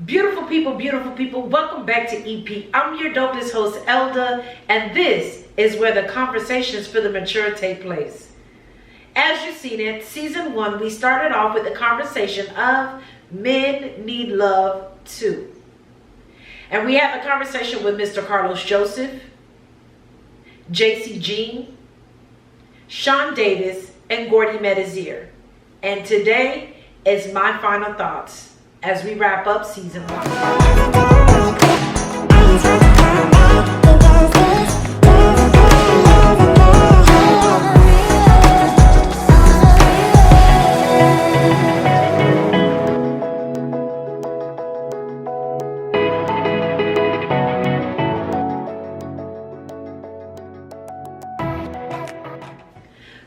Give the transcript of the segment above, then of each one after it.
Beautiful people, welcome back to EP. I'm your dopest host, Elda, and this is where the conversations for the mature take place. As you've seen it, season 1, we started off with the conversation of men need love too. And we had a conversation with Mr. Carlos Joseph, JC Jean, Sean Davis, and Gordy Medizir. And today is my final thoughts as we wrap up season 1.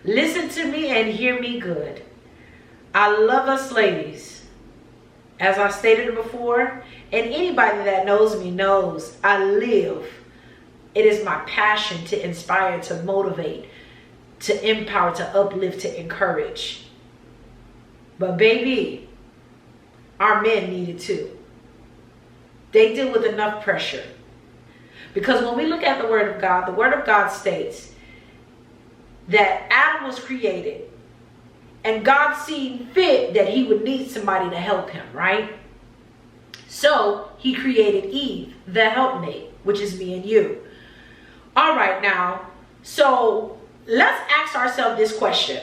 Listen to me and hear me good. I love us ladies. As I stated before, and anybody that knows me knows, I live. It is my passion to inspire, to motivate, to empower, to uplift, to encourage. But baby, our men need it too. They deal with enough pressure. Because when we look at the Word of God states that Adam was created and God seen fit that he would need somebody to help him, right? So he created Eve, the helpmate, which is me and you. All right, now, so let's ask ourselves this question.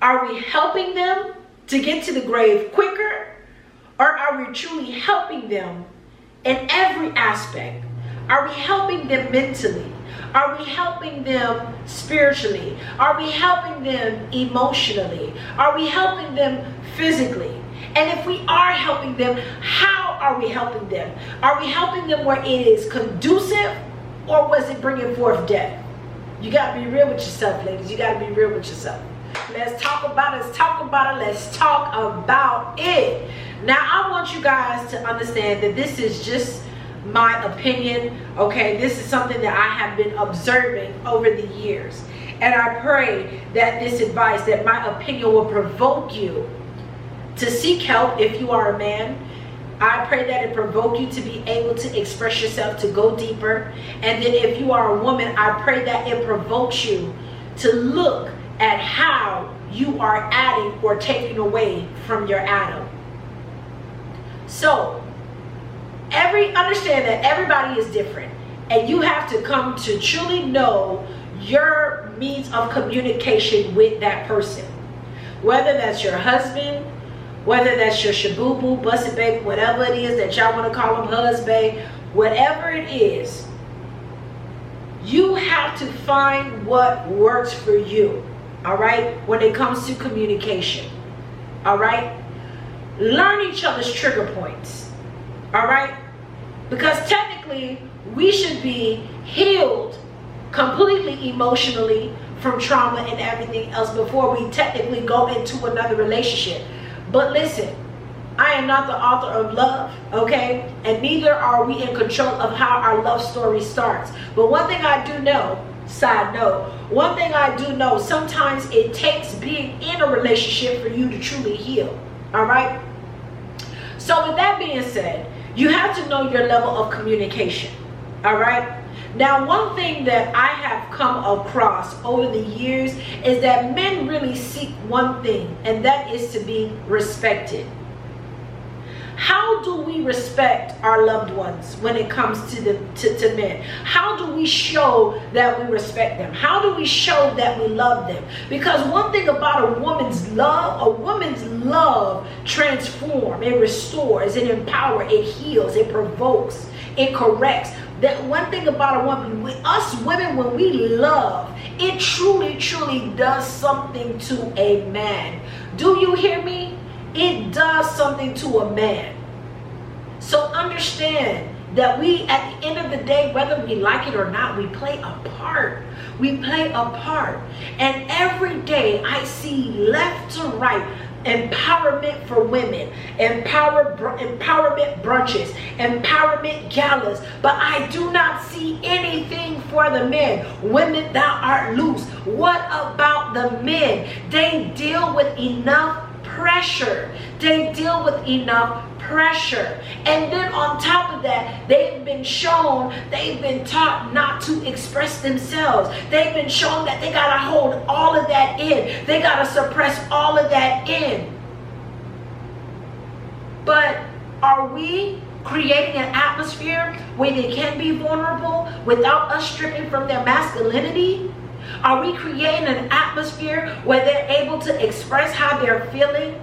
Are we helping them to get to the grave quicker? Or are we truly helping them in every aspect? Are we helping them mentally? Are we helping them spiritually? Are we helping them emotionally? Are we helping them physically? And if we are helping them, how are we helping them? Are we helping them where it is conducive, or was it bringing forth death? You got to be real with yourself, ladies. You got to be real with yourself. Let's talk about it. Let's talk about it. Let's talk about it. Now, I want you guys to understand that this is just my opinion, okay? This is something that I have been observing over the years. And I pray that this advice, that my opinion will provoke you to seek help if you are a man. I pray that it provoke you to be able to express yourself, to go deeper. And then if you are a woman, I pray that it provokes you to look at how you are adding or taking away from your Adam. So, understand that everybody is different, and you have to come to truly know your means of communication with that person. Whether that's your husband, whether that's your shaboo-boo, busted baby, whatever it is that y'all want to call him, husband, whatever it is, you have to find what works for you, all right, when it comes to communication, all right? Learn each other's trigger points, all right? Because technically, we should be healed completely emotionally from trauma and everything else before we technically go into another relationship. But listen, I am not the author of love, okay? And neither are we in control of how our love story starts. But one thing I do know, side note, one thing I do know, sometimes it takes being in a relationship for you to truly heal, all right? So with that being said, you have to know your level of communication, all right? Now, one thing that I have come across over the years is that men really seek one thing, and that is to be respected. How do we respect our loved ones when it comes to men? How do we show that we respect them? How do we show that we love them? Because one thing about a woman's love transforms, it restores, it empowers, it heals, it provokes, it corrects. That one thing about a woman, us women, when we love, it truly does something to a man. Do you hear me? It does something to a man. So understand that we, at the end of the day, whether we like it or not, we play a part. We play a part. And every day I see left to right empowerment for women, empowerment brunches, empowerment galas, but I do not see anything for the men. Women, thou art loose. What about the men? They deal with enough pressure. They deal with enough pressure. And then on top of that, they've been taught not to express themselves. They've been shown that they gotta hold all of that in. They gotta suppress all of that in. But are we creating an atmosphere where they can be vulnerable without us stripping from their masculinity? Are we creating an atmosphere where they're able to express how they're feeling?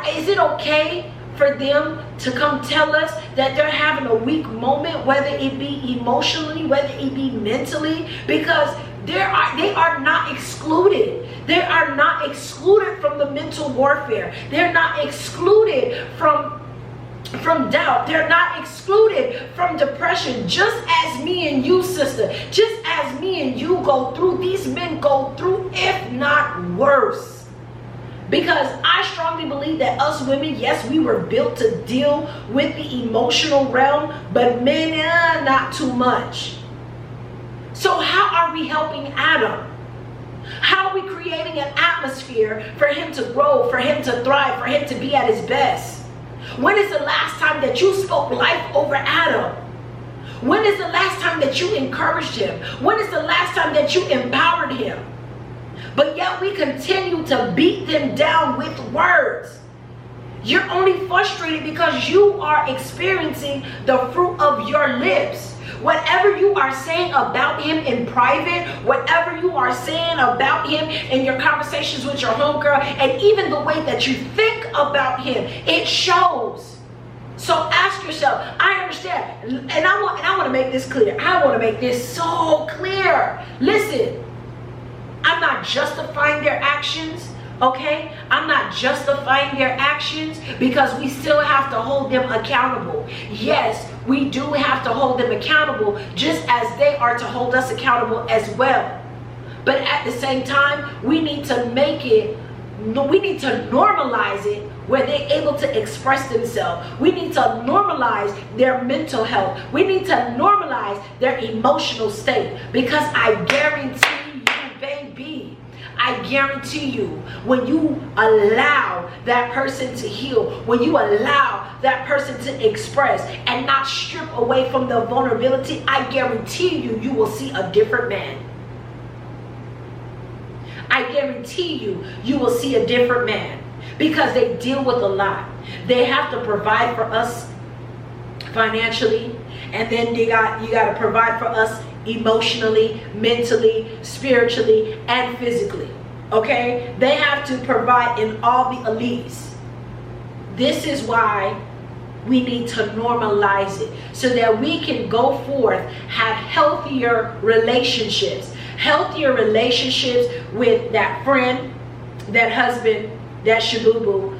Is it okay for them to come tell us that they're having a weak moment, whether it be emotionally, whether it be mentally? Because they are not excluded. They are not excluded from the mental warfare. They're not excluded from doubt. They're not excluded from depression. Just as me and you, sister, just as me and you go through, these men go through, if not worse. Because I strongly believe that us women, yes, we were built to deal with the emotional realm, but men, not too much. So how are we helping Adam? How are we creating an atmosphere for him to grow, for him to thrive, for him to be at his best? When is the last time that you spoke life over Adam? When is the last time that you encouraged him? When is the last time that you empowered him? But yet we continue to beat them down with words. You're only frustrated because you are experiencing the fruit of your lips. Whatever you are saying about him in private, whatever you are saying about him in your conversations with your homegirl, and even the way that you think about him, it shows. So ask yourself, I understand, and I want to make this clear. I want to make this so clear. Listen, I'm not justifying their actions, okay? I'm not justifying their actions, because we still have to hold them accountable. Yes, we do have to hold them accountable, just as they are to hold us accountable as well. But at the same time, we need to normalize it where they're able to express themselves. We need to normalize their mental health. We need to normalize their emotional state, because I guarantee you, baby, I guarantee you, when you allow that person to heal, when you allow that person to express and not strip away from the vulnerability, I guarantee you, you will see a different man. I guarantee you, you will see a different man, because they deal with a lot. They have to provide for us financially, and then you got to provide for us emotionally, mentally, spiritually, and physically. Okay? They have to provide in all the elites. This is why we need to normalize it, so that we can go forth, have healthier relationships with that friend, that husband, that shabooboo,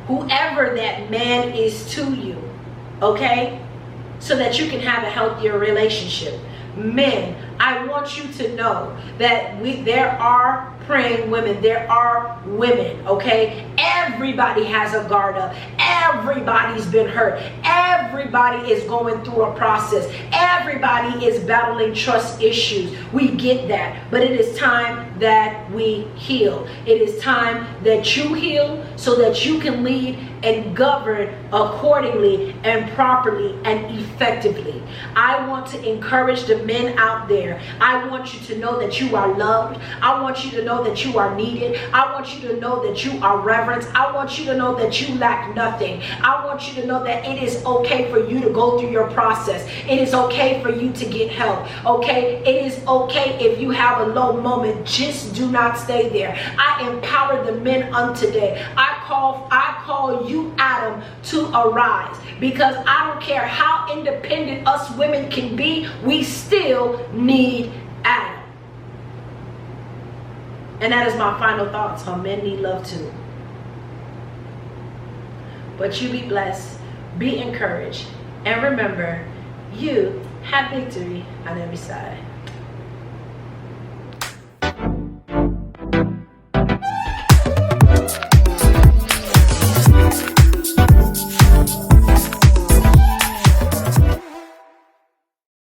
whoever that man is to you, okay? So that you can have a healthier relationship. Men, I want you to know that there are praying women, there are women, okay? Everybody has a guard up. Everybody's been hurt. Everybody is going through a process. Everybody is battling trust issues. We get that. But it is time that we heal. It is time that you heal, so that you can lead and govern accordingly and properly and effectively. I want to encourage the men out there. I want you to know that you are loved. I want you to know that you are needed. I want you to know that you are reverenced. I want you to know that you lack nothing. I want you to know that it is okay for you to go through your process. It is okay for you to get help. Okay? It is okay if you have a low moment. Just do not stay there. I empower the men on today. I call you, Adam, to arise, because I don't care how independent us women can be, we still need Adam. And that is my final thoughts on men need love too. But you be blessed, be encouraged, and remember, you have victory on every side.